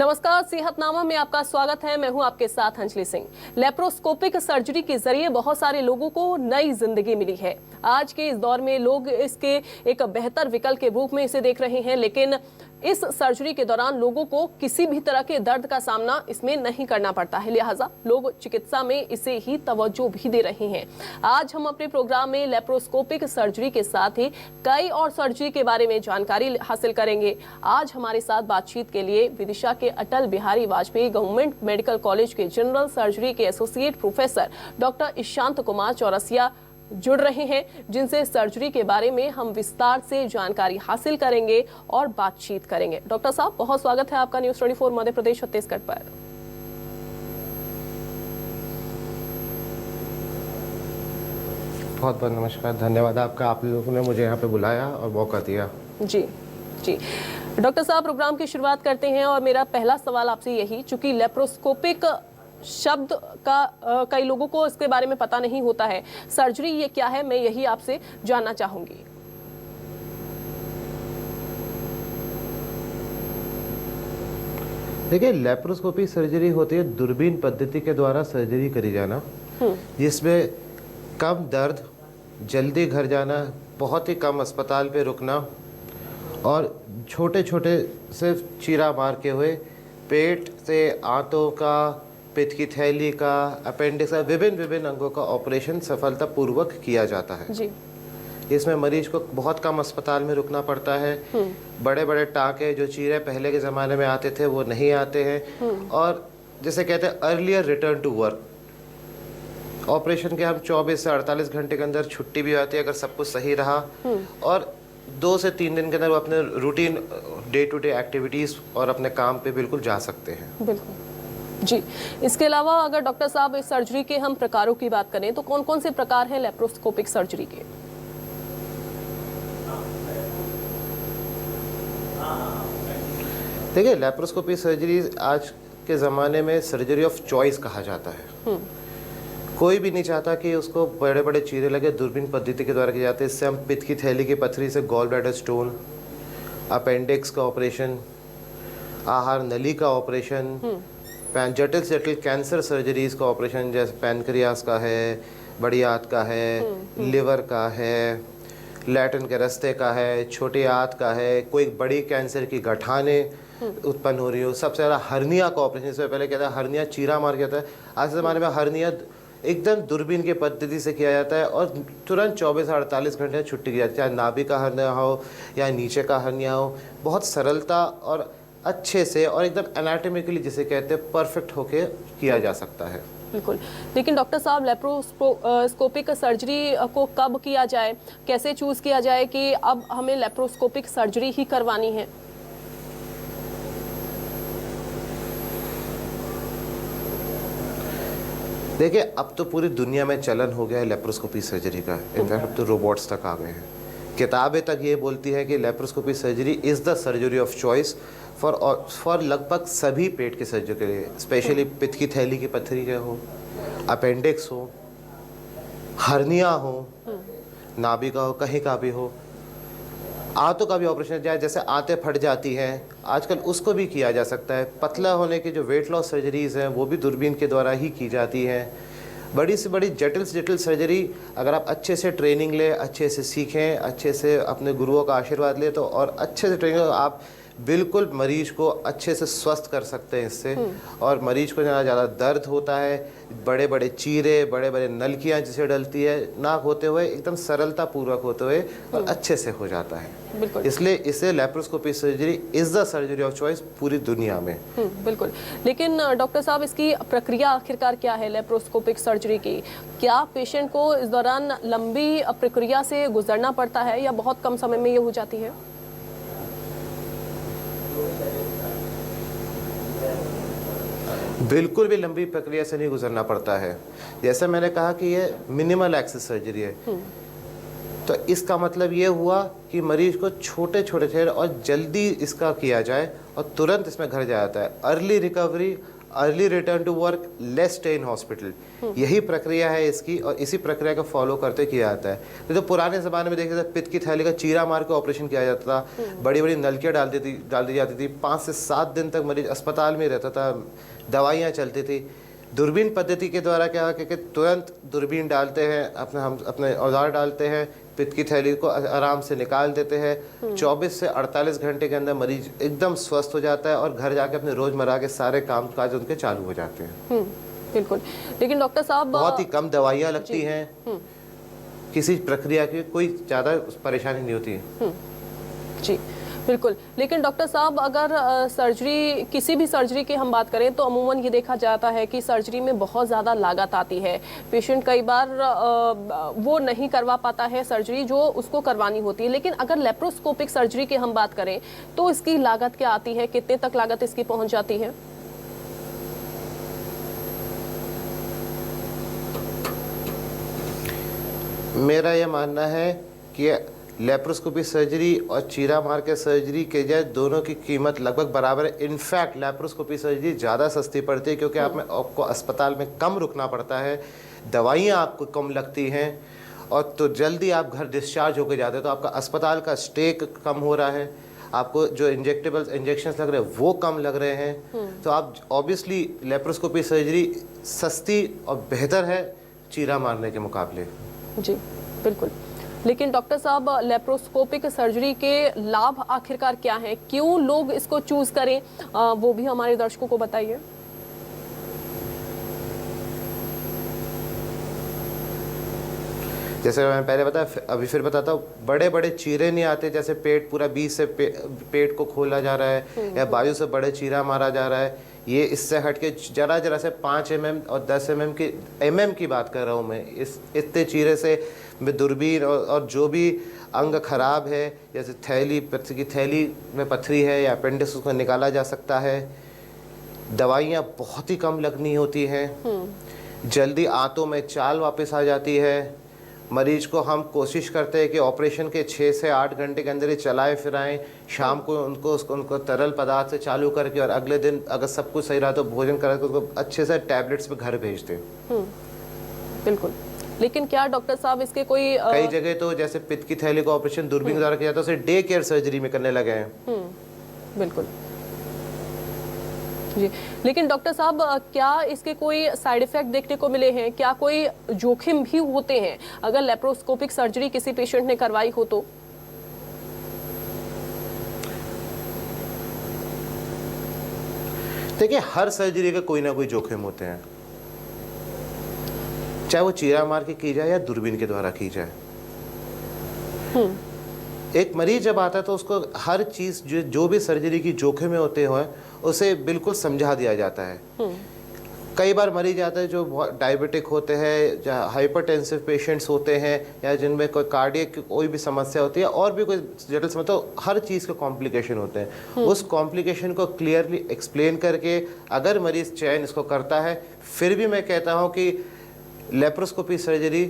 नमस्कार, सेहतनामा में आपका स्वागत है। मैं हूं आपके साथ अंजलि सिंह। लेप्रोस्कोपिक सर्जरी के जरिए बहुत सारे लोगों को नई जिंदगी मिली है। आज के इस दौर में लोग इसके एक बेहतर विकल्प के रूप में इसे देख रहे हैं, लेकिन इस सर्जरी के दौरान लोगों को किसी भी तरह के दर्द का सामना इसमें नहीं करना पड़ता है, लिहाजा लोग चिकित्सा में इसे ही तवज्जो भी दे रहे हैं। आज हम अपने प्रोग्राम में लेप्रोस्कोपिक सर्जरी के साथ ही कई और सर्जरी के बारे में जानकारी हासिल करेंगे। आज हमारे साथ बातचीत के लिए विदिशा के Atal Bihari Vajpayee government medical college के जनरल सर्जरी के associate professor doctor Ishant Kumar Chaurasia जुड़ रहे हैं, जिनसे सर्जरी के बारे में हम विस्तार से जानकारी हासिल करेंगे और बातचीत करेंगे। डॉक्टर साहब, बहुत स्वागत है आपका न्यूज़ 24 मध्य प्रदेश छत्तीसगढ़ पर। बहुत बहुत नमस्कार, धन्यवाद आपका। आप लोगों ने मुझे यहाँ पे बुलाया और मौका दिया। जी जी डॉक्टर साहब, प्रोग्राम की शुरुआत करते हैं और मेरा पहला सवाल आपसे यही, चूंकि लेप्रोस्कोपिक शब्द का कई लोगों को इसके बारे में पता नहीं होता है, सर्जरी ये क्या है, मैं यही आपसे जानना चाहूंगी। देखिए, लेप्रोस्कोपी सर्जरी होती है दूरबीन पद्धति के द्वारा सर्जरी करी जाना, जिसमें कम दर्द, जल्दी घर जाना, बहुत ही कम अस्पताल पे रुकना और छोटे छोटे सिर्फ चीरा मार के हुए पेट से आंतों का, पित्त की थैली का, अपेंडिक्स का, विभिन्न अंगों का ऑपरेशन सफलतापूर्वक किया जाता है। जी। इसमें मरीज को बहुत कम अस्पताल में रुकना पड़ता है। बड़े बड़े टाँके जो चीरे पहले के ज़माने में आते थे वो नहीं आते हैं, और जैसे कहते हैं earlier return to work. Operation के हम 24 से 48 घंटे के अंदर छुट्टी भी आती है अगर सब कुछ सही रहा, और 2 से 3 दिन के अंदर वो अपने routine day to day activities और अपने काम पे बिल्कुल जा सकते हैं। बिल्कुल जी। इसके अलावा अगर डॉक्टर साहब इस सर्जरी के हम प्रकारों की बात करें तो कौन कौन से प्रकार हैं लेप्रोस्कोपिक सर्जरी के? देखिए, लेप्रोस्कोपी सर्जरी आज के ज़माने में सर्जरी ऑफ चॉइस कहा जाता है। कोई भी नहीं चाहता कि उसको बड़े बड़े चीरे लगे, दूरबीन पद्धति के द्वारा किए जाते हैं। इससे हम पित्त की थैली की पथरी से गॉल ब्लैडर स्टोन, अपेंडिक्स का ऑपरेशन, आहार नली का ऑपरेन, जटिल से जटिल कैंसर सर्जरीज का ऑपरेशन जैसे पैनक्रियास का है, बड़ी आंत का है, लिवर का है, लैट्रिन के रास्ते का है, छोटी आंत का है, कोई बड़ी कैंसर की गठाने उत्पन्न हो रही हो, सबसे ज़्यादा हर्निया का ऑपरेशन। इससे पहले कहता है हर्निया चीरा मार के होता है, आज के ज़माने में हर्निया एकदम दूरबीन के पद्धति से किया जाता है और तुरंत 24 से 48 घंटे छुट्टी की जाती है। चाहे नाभि का हर्निया हो या नीचे का हर्निया हो, बहुत सरलता और अच्छे से और एकदम एनाटॉमिकली जिसे कहते हैं परफेक्ट होके किया जा सकता है। बिल्कुल। लेकिन डॉक्टर साहब, लेप्रोस्कोपिक सर्जरी को कब किया जाए, कैसे चूज किया जाए कि अब हमें लेप्रोस्कोपिक सर्जरी ही करवानी है? देखिए, अब तो पूरी दुनिया में चलन हो गया है लेप्रोस्कोपी सर्जरी का। इनफैक्ट अब तो रोबोट्स तक आ गए हैं। किताबें तक ये बोलती है कि laparoscopy surgery is the surgery of choice for लगभग सभी पेट के सर्जरी के लिए, स्पेशली पित्त की थैली की पथरी के हो, अपेंडिक्स हो, हर्निया हो, नाभि का हो, कहीं का भी हो, आंतों का भी ऑपरेशन जाए, जैसे आंतें फट जाती हैं आजकल उसको भी किया जा सकता है। पतला होने की जो वेट लॉस सर्जरीज हैं वो भी दूरबीन के द्वारा ही की जाती हैं। बड़ी से बड़ी जटिल से जटिल सर्जरी अगर आप अच्छे से ट्रेनिंग लें, अच्छे से सीखें, अच्छे से अपने गुरुओं का आशीर्वाद लें तो और अच्छे से ट्रेनिंग आप बिल्कुल मरीज को अच्छे से स्वस्थ कर सकते हैं इससे। और मरीज को जहाँ ज़्यादा दर्द होता है, बड़े बड़े चीरे, बड़े बड़े नलकियाँ जिसे डलती है, नाक होते हुए एकदम सरलता पूर्वक होते हुए और अच्छे से हो जाता है। इसलिए इसे laparoscopy surgery is the surgery of choice पूरी दुनिया में। बिल्कुल। लेकिन डॉक्टर साहब, इसकी प्रक्रिया आखिरकार क्या है लेप्रोस्कोपिक सर्जरी की? क्या पेशेंट को इस दौरान लंबी प्रक्रिया से गुजरना पड़ता है या बहुत कम समय में ये हो जाती है? बिल्कुल भी लंबी प्रक्रिया से नहीं गुजरना पड़ता है। जैसे मैंने कहा कि ये मिनिमल एक्सेस सर्जरी है, तो इसका मतलब ये हुआ कि मरीज को छोटे छोटे और जल्दी इसका किया जाए और तुरंत इसमें घर जाता है। Early recovery, early return to work, less stay in hospital. यही प्रक्रिया है इसकी, और इसी प्रक्रिया को फॉलो करते किया जाता है। तो पुराने ज़माने में देखते थे पित्त की थैली का चीरा मार के ऑपरेशन किया जाता था, बड़ी बड़ी नलकियाँ डाल दी जाती थी, 5 से 7 दिन तक मरीज अस्पताल में रहता था, दवाइयाँ चलती थी। दूरबीन पद्धति के द्वारा क्या है कि तुरंत दूरबीन डालते हैं, हम अपने औजार डालते हैं, पित्त की थैली को आराम से निकाल देते हैं। 24 से 48 घंटे के अंदर मरीज एकदम स्वस्थ हो जाता है और घर जाके अपने रोजमर्रा के सारे काम काज उनके चालू हो जाते हैं। बिल्कुल। लेकिन डॉक्टर साहब बहुत ही कम दवाइयाँ लगती हैं, किसी प्रक्रिया की कोई ज़्यादा परेशानी नहीं होती है। जी बिल्कुल। लेकिन डॉक्टर साहब अगर सर्जरी, किसी भी सर्जरी की हम बात करें तो अमूमन ये देखा जाता है कि सर्जरी में बहुत ज़्यादा लागत आती है। पेशेंट कई बार वो नहीं करवा पाता है सर्जरी जो उसको करवानी होती है। लेकिन अगर लेप्रोस्कोपिक सर्जरी की हम बात करें तो इसकी लागत क्या आती है, कितने तक लागत इसकी पहुंच जाती है? मेरा ये मानना है कि लेप्रोस्कोपी सर्जरी और चीरा मार के सर्जरी के जाए दोनों की कीमत लगभग बराबर है। इनफैक्ट लेप्रोस्कोपी सर्जरी ज़्यादा सस्ती पड़ती है क्योंकि आपको अस्पताल में कम रुकना पड़ता है, दवाइयाँ आपको कम लगती हैं, और तो जल्दी आप घर डिस्चार्ज होकर जाते हैं, तो आपका अस्पताल का स्टे कम हो रहा है, आपको जो इंजेक्शंस लग रहे हैं वो कम लग रहे हैं। तो आप ऑब्वियसली लेप्रोस्कोपी सर्जरी सस्ती और बेहतर है चीरा मारने के मुकाबले। जी बिल्कुल। लेकिन डॉक्टर साहब लेप्रोस्कोपिक सर्जरी के लाभ आखिरकार क्या हैं, क्यों लोग इसको चूज करें, वो भी हमारे दर्शकों को बताइए। जैसे मैं पहले बताया, अभी फिर बताता हूँ, बड़े बड़े चीरे नहीं आते, जैसे पेट पूरा 20 से पेट को खोला जा रहा है या बाजू से बड़े चीरा मारा जा रहा है। ये इससे हटके जरा से 5 mm और 10 mm की बात कर रहा हूँ मैं। इतने चीरे से दूरबीन और जो भी अंग खराब है, जैसे पित्त की थैली में पथरी है या अपेंडिक्स, उसको निकाला जा सकता है। दवाइयाँ बहुत ही कम लगनी होती हैं, जल्दी आंतों में चाल वापस आ जाती है। मरीज को हम कोशिश करते हैं कि ऑपरेशन के 6 से 8 घंटे के अंदर ही चलाएं फिराएं, शाम को उनको तरल पदार्थ से चालू करके, और अगले दिन अगर सब कुछ सही रहा तो भोजन करके उसको अच्छे से टैबलेट्स पे घर भेज दें। बिल्कुल। लेकिन क्या डॉक्टर साहब इसके कोई कई जगह तो जैसे पित्त की थैली का ऑपरेशन दूरबीन द्वारा किया जाता है, उसे डे केयर सर्जरी में करने लगे हैं। बिल्कुल जी। लेकिन डॉक्टर साहब क्या इसके कोई साइड इफेक्ट देखने को मिले हैं, क्या कोई जोखिम भी होते हैं अगर लेप्रोस्कोपिक सर्जरी किसी पेशेंट ने करवाई हो तो? देखिए, हर सर्जरी का कोई ना कोई जोखिम होते हैं, चाहे वो चीरा मार के की जाए या दूरबीन के द्वारा की जाए। एक मरीज जब आता है तो उसको हर चीज जो भी सर्जरी की जोखिम में होते हैं उसे बिल्कुल समझा दिया जाता है। कई बार मरीज आते हैं जो बहुत डायबिटिक होते हैं, या हाइपरटेंसिव पेशेंट्स होते हैं, या जिनमें कोई कार्डियक कोई भी समस्या होती है और भी कोई जटिल समस्या, तो हर चीज़ के कॉम्प्लिकेशन होते हैं। उस कॉम्प्लिकेशन को क्लियरली एक्सप्लेन करके अगर मरीज चयन इसको करता है, फिर भी मैं कहता हूँ कि लेप्रोस्कोपी सर्जरी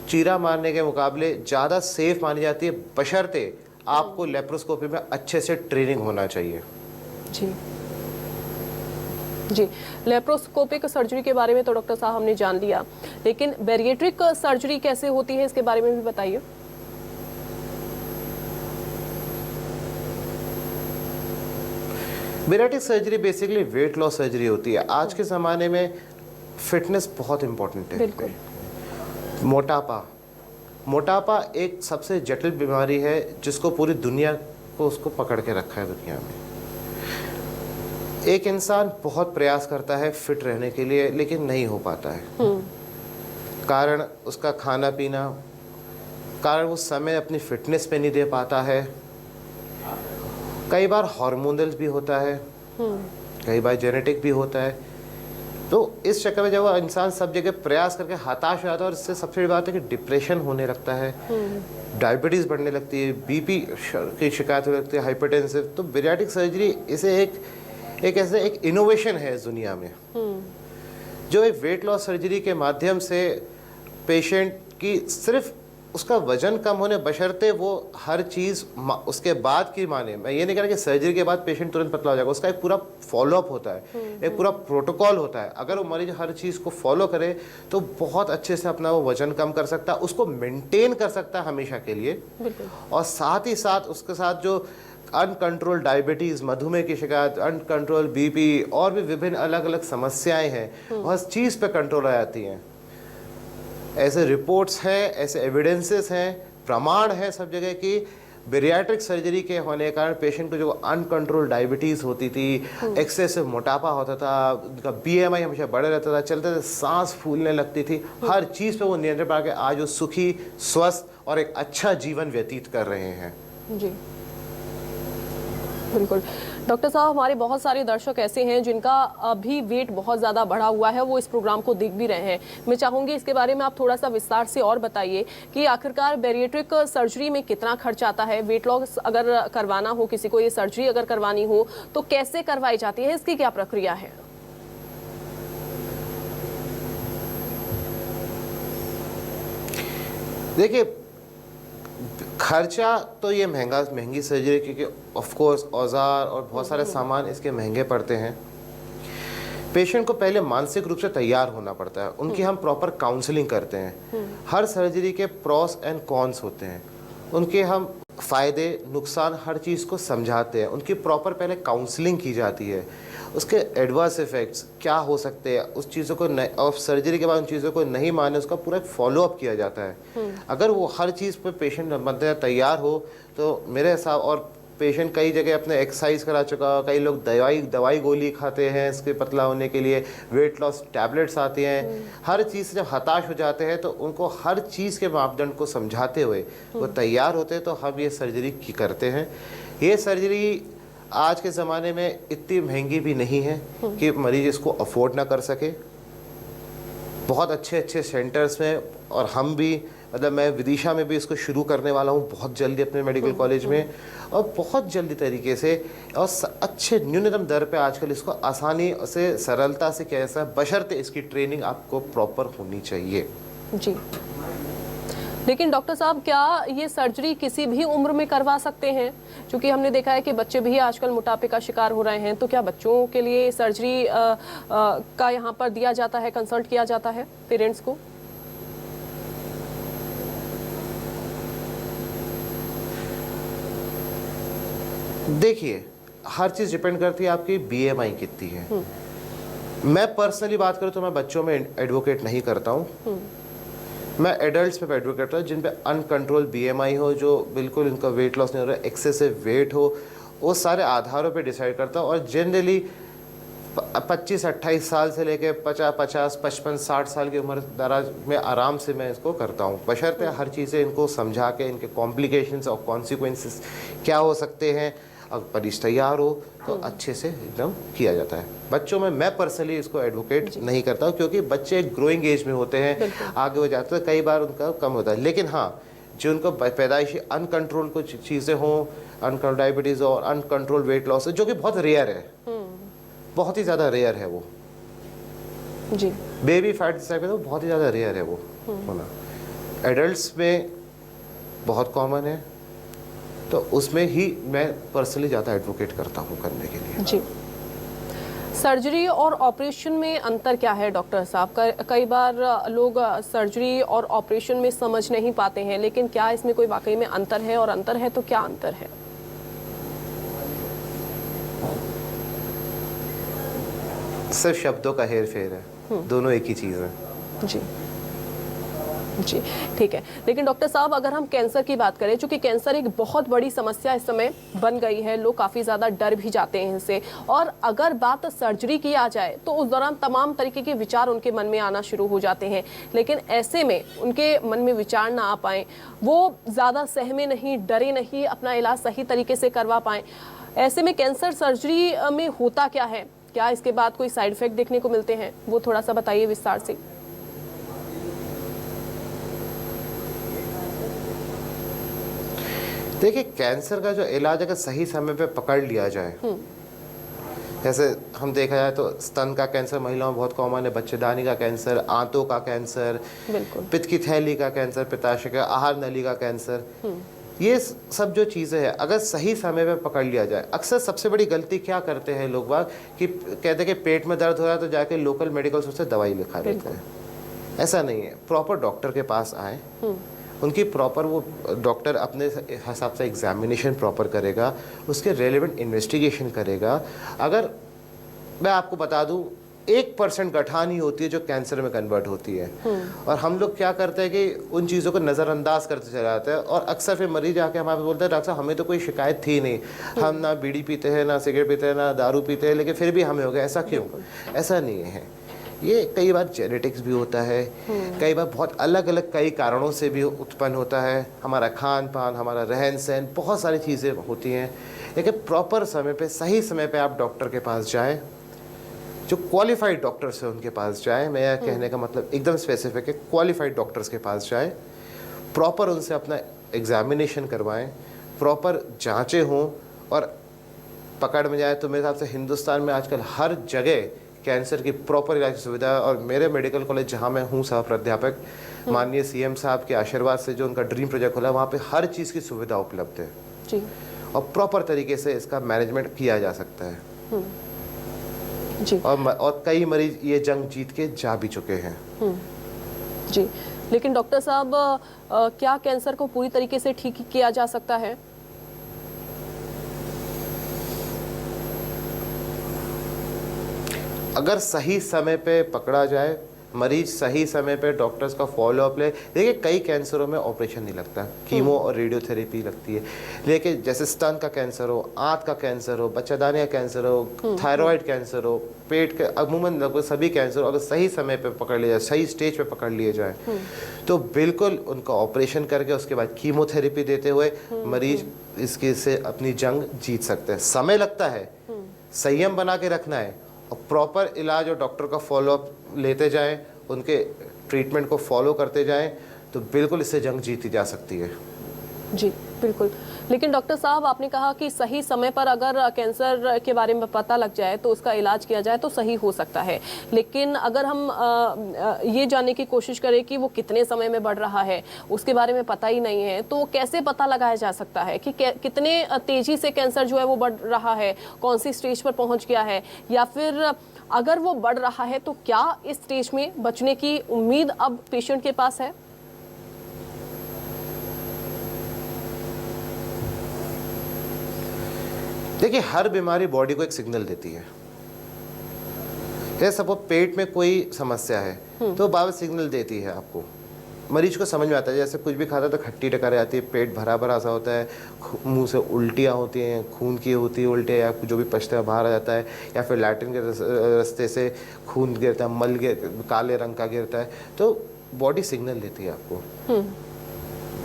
चीरा मारने के मुकाबले ज़्यादा सेफ मानी जाती है, बशर्ते आपको लेप्रोस्कोपी में अच्छे से ट्रेनिंग होना चाहिए। जी जी। लेप्रोस्कोपिक सर्जरी के बारे में तो डॉक्टर साहब हमने जान लिया, लेकिन बैरिएट्रिक सर्जरी कैसे होती है इसके बारे में भी बताइए। Bariatric surgery basically weight loss surgery होती है। आज के ज़माने में फिटनेस बहुत इम्पोर्टेंट है। बिल्कुल। मोटापा एक सबसे जटिल बीमारी है जिसको पूरी दुनिया को उसको पकड़ के रखा है दुनिया में। एक इंसान बहुत प्रयास करता है फिट रहने के लिए, लेकिन नहीं हो पाता है। कारण उसका खाना पीना, कारण वो समय अपनी फिटनेस पे नहीं दे पाता है। कई बार हार्मोनल भी होता है, कई बार जेनेटिक भी होता है। तो इस चक्कर में जब वो इंसान सब जगह प्रयास करके हताश हो जाता है, और इससे सबसे बड़ी बात है कि डिप्रेशन होने लगता है, डायबिटीज़ बढ़ने लगती है, बीपी की शिकायत होने लगती है, हाइपरटेंसिव। तो बैरिएट्रिक सर्जरी इसे एक इनोवेशन है इस दुनिया में, जो एक वेट लॉस सर्जरी के माध्यम से पेशेंट की सिर्फ उसका वजन कम होने बशर्ते वो हर चीज़ उसके बाद की माने। मैं ये नहीं कह रहा कि सर्जरी के बाद पेशेंट तुरंत पतला हो जाएगा, उसका एक पूरा फॉलोअप होता है, एक पूरा प्रोटोकॉल होता है। अगर वो मरीज हर चीज़ को फॉलो करे तो बहुत अच्छे से अपना वो वजन कम कर सकता है, उसको मेंटेन कर सकता है हमेशा के लिए। और साथ ही साथ उसके साथ जो अनकंट्रोल डायबिटीज़, मधुमेह की शिकायत, अनकंट्रोल बीपी और भी विभिन्न अलग अलग समस्याएं हैं, हर चीज़ पे कंट्रोल आ जाती हैं। ऐसे रिपोर्ट्स हैं, ऐसे एविडेंसेस हैं, प्रमाण हैं सब जगह की बेरियाट्रिक सर्जरी के होने के कारण पेशेंट को जो अनकंट्रोल डायबिटीज़ होती थी, एक्सेसिव मोटापा होता था, उनका BMI हमेशा बढ़े रहता था, चलते थे सांस फूलने लगती थी, हर चीज़ पे वो नियंत्रण पा के आज वो सुखी, स्वस्थ और एक अच्छा जीवन व्यतीत कर रहे हैं। जी बिल्कुल। डॉक्टर साहब, हमारे बहुत सारे दर्शक ऐसे हैं जिनका अभी वेट बहुत ज़्यादा बढ़ा हुआ है, वो इस प्रोग्राम को देख भी रहे हैं। मैं चाहूँगी इसके बारे में आप थोड़ा सा विस्तार से और बताइए कि आखिरकार बैरिएट्रिक सर्जरी में कितना खर्च आता है, वेट लॉस अगर करवाना हो किसी को, ये सर्जरी अगर करवानी हो तो कैसे करवाई जाती है, इसकी क्या प्रक्रिया है? देखिए, खर्चा तो ये महंगी सर्जरी, क्योंकि ऑफ कोर्स औजार और बहुत सारे सामान इसके महंगे पड़ते हैं। पेशेंट को पहले मानसिक रूप से तैयार होना पड़ता है, उनकी हम प्रॉपर काउंसलिंग करते हैं। हर सर्जरी के प्रॉस एंड कॉन्स होते हैं, उनके हम फ़ायदे नुकसान हर चीज़ को समझाते हैं, उनकी प्रॉपर पहले काउंसलिंग की जाती है, उसके एडवर्स इफ़ेक्ट्स क्या हो सकते हैं, उस चीज़ों को और सर्जरी के बाद उन चीज़ों को नहीं माने उसका पूरा फॉलोअप किया जाता है। अगर वो हर चीज़ पे पेशेंट मतलब तैयार हो तो मेरे हिसाब, और पेशेंट कई जगह अपने एक्सरसाइज करा चुका, कई लोग दवाई गोली खाते हैं इसके पतला होने के लिए, वेट लॉस टैबलेट्स आती हैं, हर चीज़ से जब हताश हो जाते हैं तो उनको हर चीज़ के मापदंड को समझाते हुए वो तैयार होते हैं, तो हम ये सर्जरी करते हैं। ये सर्जरी आज के ज़माने में इतनी महंगी भी नहीं है कि मरीज इसको अफोर्ड ना कर सके। बहुत अच्छे सेंटर्स में, और हम भी मतलब मैं विदिशा में भी इसको शुरू करने वाला हूँ बहुत जल्दी अपने मेडिकल कॉलेज में, और बहुत जल्दी तरीके से और अच्छे न्यूनतम दर पे आजकल इसको आसानी से सरलता से कैसा, बशर्ते इसकी ट्रेनिंग आपको प्रॉपर होनी चाहिए। जी, लेकिन डॉक्टर साहब, क्या ये सर्जरी किसी भी उम्र में करवा सकते हैं? क्योंकि हमने देखा है कि बच्चे भी आजकल मोटापे का शिकार हो रहे हैं, तो क्या बच्चों के लिए सर्जरी का यहाँ पर दिया जाता है, कंसल्ट किया जाता है पेरेंट्स को? देखिए, हर चीज़ डिपेंड करती है आपकी BMI कितनी है। मैं पर्सनली बात करूँ तो मैं बच्चों में एडवोकेट नहीं करता हूँ, मैं एडल्ट्स में एडवोकेट करता हूँ जिन पे अनकंट्रोल BMI हो, जो बिल्कुल इनका वेट लॉस नहीं हो रहा है, एक्सेसिव वेट हो, वो सारे आधारों पे डिसाइड करता हूँ। और जनरली 25-28 साल से लेके 50-55-60 साल की उम्र दराज में आराम से मैं इसको करता हूँ, बशर्ते हर चीज़ें इनको समझा के इनके कॉम्प्लिकेशंस और कॉन्सिक्वेंसेस क्या हो सकते हैं, अगर मरीज तैयार हो तो अच्छे से एकदम किया जाता है। बच्चों में मैं पर्सनली इसको एडवोकेट नहीं करता हूँ, क्योंकि बच्चे ग्रोइंग एज में होते हैं, आगे हो जाते हैं, कई बार उनका कम होता है। लेकिन हाँ, जो उनको पैदाइशी अनकंट्रोल कुछ चीज़ें हों, अनकंट्रोल डायबिटीज़ और अनकंट्रोल वेट लॉस, जो कि बहुत रेयर है, बहुत ही ज़्यादा रेयर है वो जी, बेबी फैट टाइप है तो बहुत ही ज़्यादा रेयर है वो होना। एडल्ट्स में बहुत कॉमन है, तो उसमें ही मैं पर्सनली ज़्यादा एडवोकेट करता हूँ करने के लिए। जी, सर्जरी और ऑपरेशन में अंतर क्या है डॉक्टर साहब? कई बार लोग सर्जरी और ऑपरेशन में समझ नहीं पाते हैं, लेकिन क्या इसमें कोई वाकई में अंतर है, और अंतर है तो क्या अंतर है? सिर्फ शब्दों का हेर फेर है, दोनों एक ही चीज़ है। जी जी, ठीक है। लेकिन डॉक्टर साहब, अगर हम कैंसर की बात करें, चूंकि कैंसर एक बहुत बड़ी समस्या इस समय बन गई है, लोग काफ़ी ज़्यादा डर भी जाते हैं इनसे, और अगर बात सर्जरी की आ जाए तो उस दौरान तमाम तरीके के विचार उनके मन में आना शुरू हो जाते हैं। लेकिन ऐसे में उनके मन में विचार ना आ पाएँ, वो ज़्यादा सहमे नहीं, डरे नहीं, अपना इलाज सही तरीके से करवा पाएँ, ऐसे में कैंसर सर्जरी में होता क्या है? क्या इसके बाद कोई साइड इफेक्ट देखने को मिलते हैं? वो थोड़ा सा बताइए विस्तार से। देखिए, कैंसर का जो इलाज अगर सही समय पे पकड़ लिया जाए जैसे हम देखा जाए तो स्तन का कैंसर महिलाओं में बहुत कॉमन है, बच्चेदानी का कैंसर, आंतों का कैंसर, बिल्कुल। पित्त की थैली का कैंसर, पित्ताशय का, आहार नली का कैंसर, ये सब जो चीज़ें हैं अगर सही समय पे पकड़ लिया जाए। अक्सर सबसे बड़ी गलती क्या करते हैं लोग बाग कि कहते हैं कि पेट में दर्द हो रहा है तो जाके लोकल मेडिकल स्टोर से दवाई लिखा लेते हैं। ऐसा नहीं है, प्रॉपर डॉक्टर के पास आए, उनकी प्रॉपर वो डॉक्टर अपने हिसाब से एग्जामिनेशन प्रॉपर करेगा, उसके रेलेवेंट इन्वेस्टिगेशन करेगा। अगर मैं आपको बता दूं 1% गठान ही होती है जो कैंसर में कन्वर्ट होती है, और हम लोग क्या करते हैं कि उन चीज़ों को नज़रअंदाज करते चले जाते हैं, और अक्सर फिर मरीज आके हमारे बोलते हैं डॉक्टर साहब हमें तो कोई शिकायत थी नहीं, हम ना बीड़ी पीते हैं, ना सिगरेट पीते हैं, ना दारू पीते हैं, लेकिन फिर भी हमें हो गया। ऐसा क्यों? ऐसा नहीं है, ये कई बार जेनेटिक्स भी होता है, कई बार बहुत अलग अलग कई कारणों से भी उत्पन्न होता है, हमारा खान पान, हमारा रहन सहन, बहुत सारी चीज़ें होती हैं। लेकिन प्रॉपर समय पे सही समय पे आप डॉक्टर के पास जाएं, जो क्वालिफाइड डॉक्टर्स हैं उनके पास जाएं। मेरा कहने का मतलब एकदम स्पेसिफिक है, क्वालिफाइड डॉक्टर्स के पास जाएं, प्रॉपर उनसे अपना एग्जामिनेशन करवाएं, प्रॉपर जांचें हों और पकड़ में जाए। तो मेरे हिसाब से हिंदुस्तान में आजकल हर जगह कैंसर की प्रॉपर इलाज की सुविधा है, और मेरे मेडिकल कॉलेज जहाँ मैं हूँ सह प्राध्यापक, माननीय सीएम साहब के आशीर्वाद से जो उनका ड्रीम प्रोजेक्ट खुला, वहाँ पे हर चीज़ की सुविधा उपलब्ध है जी। और प्रॉपर तरीके से इसका मैनेजमेंट किया जा सकता है जी। और कई मरीज ये जंग जीत के जा भी चुके हैं जी। लेकिन डॉक्टर साहब क्या कैंसर को पूरी तरीके से ठीक किया जा सकता है? अगर सही समय पे पकड़ा जाए, मरीज सही समय पे डॉक्टर्स का फॉलोअप ले। देखिए कई कैंसरों में ऑपरेशन नहीं लगता, कीमो और रेडियोथेरेपी लगती है, लेकिन जैसे स्तन का कैंसर हो, आंत का कैंसर हो, बच्चादानी का कैंसर हो, थायराइड कैंसर हो, पेट के, अमूमन लगभग सभी कैंसर अगर सही समय पे पकड़ लिया जाए, सही स्टेज पे पकड़ लिए जाए, तो बिल्कुल उनका ऑपरेशन करके उसके बाद कीमोथेरेपी देते हुए मरीज इसके से अपनी जंग जीत सकते हैं। समय लगता है, संयम बना के रखना है और प्रॉपर इलाज और डॉक्टर का फॉलोअप लेते जाएं, उनके ट्रीटमेंट को फॉलो करते जाएं, तो बिल्कुल इससे जंग जीती जा सकती है। जी बिल्कुल। लेकिन डॉक्टर साहब आपने कहा कि सही समय पर अगर कैंसर के बारे में पता लग जाए तो उसका इलाज किया जाए तो सही हो सकता है, लेकिन अगर हम ये जानने की कोशिश करें कि वो कितने समय में बढ़ रहा है उसके बारे में पता ही नहीं है, तो कैसे पता लगाया जा सकता है कि कितने तेजी से कैंसर जो है वो बढ़ रहा है, कौन सी स्टेज पर पहुंच गया है, या फिर अगर वो बढ़ रहा है तो क्या इस स्टेज में बचने की उम्मीद अब पेशेंट के पास है? देखिए हर बीमारी बॉडी को एक सिग्नल देती है। जैसे सपोज पेट में कोई समस्या है तो बाबा सिग्नल देती है आपको, मरीज को समझ में आता है। जैसे कुछ भी खाता है तो खट्टी टकारी आती है, पेट भरा भरा सा होता है, मुंह से उल्टियाँ होती हैं, खून की होती है उल्टे, या जो भी पछता है बाहर आ जाता है, या फिर लैट्रिन के रास्ते से खून गिरता है, मल काले रंग का गिरता है, तो बॉडी सिग्नल देती है आपको।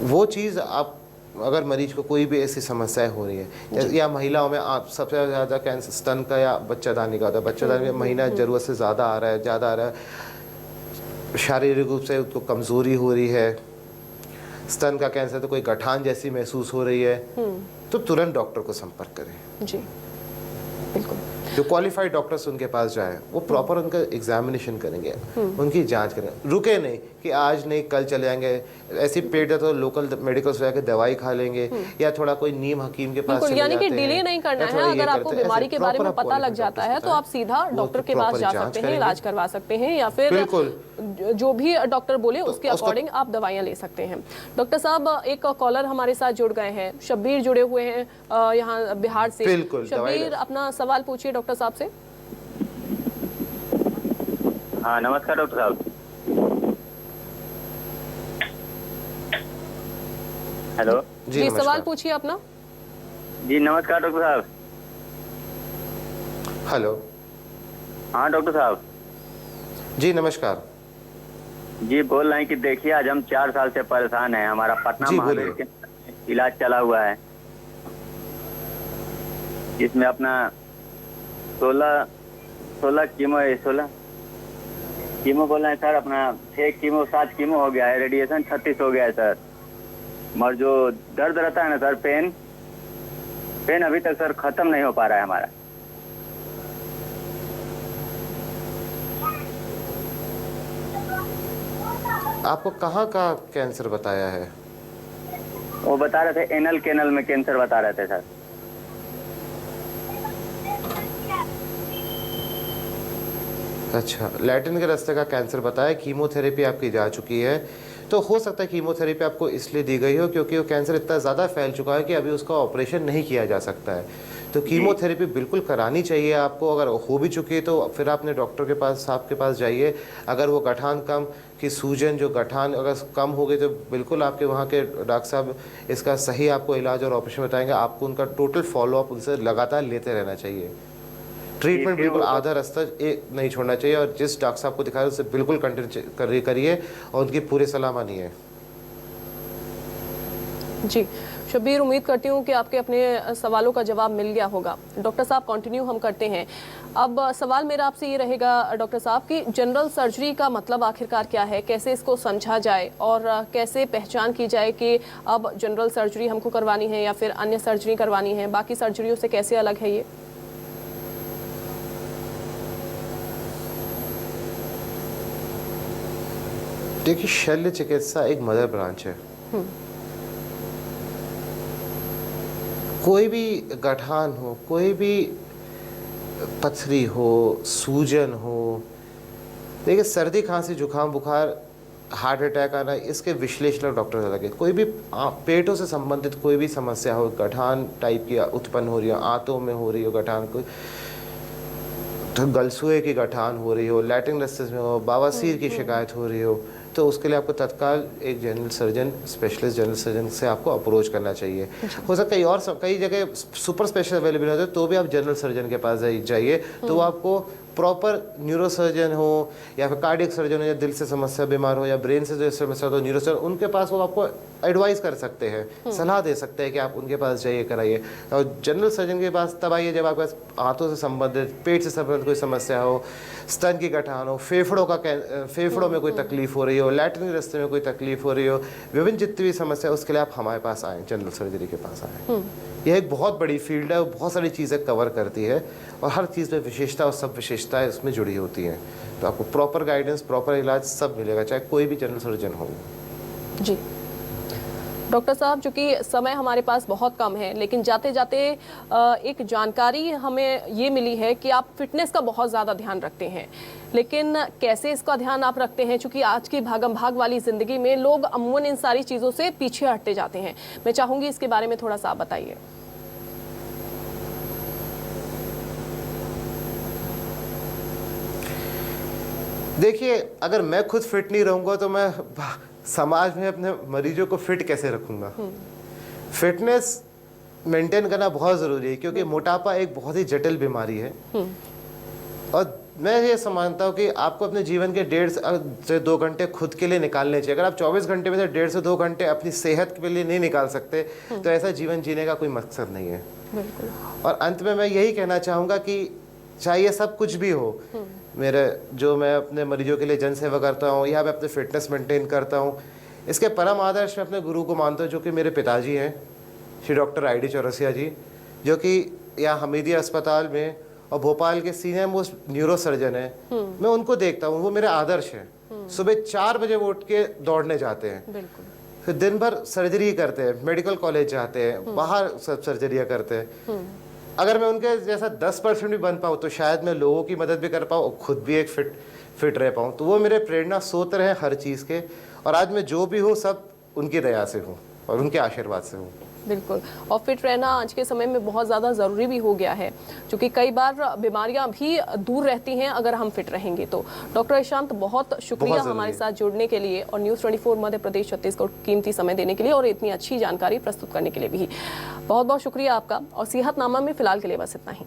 वो चीज़ आप अगर मरीज को कोई भी ऐसी समस्याएं हो रही है, या महिलाओं में आप सबसे ज़्यादा कैंसर स्तन का या बच्चादानी का होता है, बच्चादानी में महीना ज़रूरत से ज़्यादा आ रहा है, शारीरिक रूप से उसको कमज़ोरी हो रही है, स्तन का कैंसर तो कोई गठान जैसी महसूस हो रही है, तो तुरंत डॉक्टर को संपर्क करें। जी बिल्कुल। जो क्वालिफाइड डॉक्टर्स उनके पास जाएं, वो प्रॉपर उनका एग्जामिनेशन करेंगे, उनकी जांच करेंगे, रुके नहीं कि आज नहीं कल चले जाएंगे, ऐसी पेट है तो लोकल मेडिकल से जाकर दवाई खा लेंगे, या थोड़ा कोई नीम हकीम के पास चले यानी कि डिले नहीं करना है। अगर आपको बीमारी के बारे में पता लग जाता है तो आप सीधा डॉक्टर के पास जा सकते हैं, इलाज करवा सकते हैं, या फिर जो भी डॉक्टर बोले उसके अकॉर्डिंग आप दवाइयाँ ले सकते हैं। डॉक्टर साहब एक कॉलर हमारे साथ जुड़ गए हैं, शब्बीर जुड़े हुए हैं यहाँ बिहार से। शब्बीर अपना सवाल पूछिए डॉक्टर साहब से। हाँ नमस्कार डॉक्टर साहब। हेलो जी सवाल पूछिए अपना। जी नमस्कार डॉक्टर साहब। हेलो। हाँ डॉक्टर साहब। जी नमस्कार। जी बोल रहे हैं कि देखिए आज हम 4 साल से परेशान हैं, हमारा पटना महादेव के इलाज चला हुआ है, जिसमें अपना 16 कीमो बोल रहे हैं सर, अपना 6 कीमो 7 कीमो हो गया है, रेडिएशन 36 हो गया है सर। और जो दर्द रहता है ना सर, पेन अभी तक सर खत्म नहीं हो पा रहा है हमारा। आपको कहाँ का कैंसर बताया है? वो बता रहे थे एनल कैनल में कैंसर बता रहे थे सर। अच्छा, लैट्रिन के रास्ते का कैंसर बताया, कीमोथेरेपी आपकी जा चुकी है। तो हो सकता है कीमोथेरेपी आपको इसलिए दी गई हो क्योंकि वो कैंसर इतना ज़्यादा फैल चुका है कि अभी उसका ऑपरेशन नहीं किया जा सकता है। तो कीमोथेरेपी बिल्कुल करानी चाहिए आपको। अगर हो भी चुकी है तो फिर आपने डॉक्टर के पास, साहब के पास जाइए। अगर वो गठान कम की सूजन, जो गठान अगर कम हो गई तो बिल्कुल आपके वहाँ के डॉक्टर साहब इसका सही आपको इलाज और ऑपरेशन बताएंगे। आपको उनका टोटल फॉलोअप उनसे लगातार लेते रहना चाहिए। ट्रीटमेंट बिल्कुल आधा रास्ता नहीं छोड़ना चाहिए, और जिस डॉक्टर साहब को दिखाया उससे बिल्कुल कंटिन्यू करिए और उनकी पूरी सलाह मानिए। जी शब्बीर, उम्मीद करती हूँ कि आपके अपने सवालों का जवाब मिल गया होगा। डॉक्टर साहब कंटिन्यू हम करते हैं। अब सवाल मेरा आपसे ये रहेगा डॉक्टर साहब कि जनरल सर्जरी का मतलब आखिरकार क्या है, कैसे इसको समझा जाए और कैसे पहचान की जाए कि अब जनरल सर्जरी हमको करवानी है या फिर अन्य सर्जरी करवानी है, बाकी सर्जरियों से कैसे अलग है ये? देखिए, शल्य चिकित्सा एक मदर ब्रांच है। कोई भी गठान हो, कोई भी पथरी हो, सूजन हो, देखिए सर्दी, खांसी, जुकाम, बुखार, हार्ट अटैक आना, इसके विश्लेषण डॉक्टर से लगे। कोई भी पेटों से संबंधित कोई भी समस्या हो, गठान टाइप की उत्पन्न हो रही हो, आंतों में हो रही हो गठान, कोई तो गलसुए की गठान हो रही हो, लैट्रिन रेस्टेस में हो, बवासीर की शिकायत हो रही हो, तो उसके लिए आपको तत्काल एक general surgeon, specialist general surgeon से आपको अप्रोच करना चाहिए। हो सकता है कई जगह सुपर स्पेशल अवेलेबल होते हैं, तो भी आप जनरल सर्जन के पास जाइए, तो वो आपको प्रॉपर न्यूरो सर्जन हो या फिर कार्डियक सर्जन हो, या दिल से समस्या बीमार हो या ब्रेन से जो समस्या हो, न्यूरो सर्जन, उनके पास वो आपको एडवाइस कर सकते हैं, सलाह दे सकते हैं कि आप उनके पास जाइए, कराइए। और जनरल सर्जन के पास तब आइए जब आपके पास हाथों से संबंधित, पेट से संबंधित कोई समस्या हो, स्तन की गठान हो, फेफड़ों में कोई तकलीफ हो रही हो, लैट्रिन के रास्ते में कोई तकलीफ हो रही हो, विभिन्न जितनी भी समस्या है उसके लिए आप हमारे पास आएँ, जनरल सर्जरी के पास आएँ। यह एक बहुत बड़ी फील्ड है, बहुत सारी चीज़ें कवर करती है और हर चीज़ में विशेषता और सब विशेषताएं उसमें जुड़ी होती हैं। तो आपको प्रॉपर गाइडेंस, प्रॉपर इलाज सब मिलेगा, चाहे कोई भी जनरल सर्जन हो। जी डॉक्टर साहब, चूंकि समय हमारे पास बहुत कम है, लेकिन जाते जाते एक जानकारी हमें ये मिली है कि आप फिटनेस का बहुत ज़्यादा ध्यान रखते हैं, लेकिन कैसे इसका ध्यान आप रखते हैं? चूंकि आज की भागम भाग वाली ज़िंदगी में लोग अमूमन इन सारी चीज़ों से पीछे हटते जाते हैं। मैं चाहूँगी इसके बारे में थोड़ा सा आप बताइए। देखिए, अगर मैं खुद फिट नहीं रहूँगा तो मैं समाज में अपने मरीजों को फिट कैसे रखूँगा? फिटनेस मेंटेन करना बहुत ज़रूरी है, क्योंकि मोटापा एक बहुत ही जटिल बीमारी है। और मैं ये समझता हूँ कि आपको अपने जीवन के 1.5 से 2 घंटे खुद के लिए निकालने चाहिए। अगर आप 24 घंटे में से 1.5 से 2 घंटे अपनी सेहत के लिए नहीं निकाल सकते, तो ऐसा जीवन जीने का कोई मकसद नहीं है। और अंत में मैं यही कहना चाहूँगा कि चाहे सब कुछ भी हो, मैं अपने मरीजों के लिए जन सेवा करता हूँ या मैं अपने फिटनेस मेंटेन करता हूँ, इसके परम आदर्श मैं अपने गुरु को मानता हूँ, जो कि मेरे पिताजी हैं, Shri doctor I D Chaurasia ji, जो कि यहाँ हमीदिया अस्पताल में और भोपाल के सीनियर मोस्ट न्यूरो सर्जन है। मैं उनको देखता हूँ, वो मेरे आदर्श हैं। सुबह 4 बजे वो उठ के दौड़ने जाते हैं, फिर दिन भर सर्जरी करते हैं, मेडिकल कॉलेज जाते हैं, बाहर सब सर्जरियाँ करते हैं। अगर मैं उनके जैसा 10% भी बन पाऊँ तो शायद मैं लोगों की मदद भी कर पाऊँ और खुद भी एक फिट रह पाऊँ। तो वो मेरे प्रेरणा स्रोत हैं हर चीज़ के, और आज मैं जो भी हूँ सब उनकी दया से हूँ और उनके आशीर्वाद से हूँ। बिल्कुल, और फिट रहना आज के समय में बहुत ज़्यादा ज़रूरी भी हो गया है, क्योंकि कई बार बीमारियां भी दूर रहती हैं अगर हम फिट रहेंगे तो। डॉक्टर ईशांत, बहुत शुक्रिया हमारे साथ जुड़ने के लिए और न्यूज़ 24 मध्य प्रदेश छत्तीसगढ़ कीमती समय देने के लिए और इतनी अच्छी जानकारी प्रस्तुत करने के लिए भी बहुत बहुत शुक्रिया आपका। और सेहतनामा में फिलहाल के लिए बस इतना ही।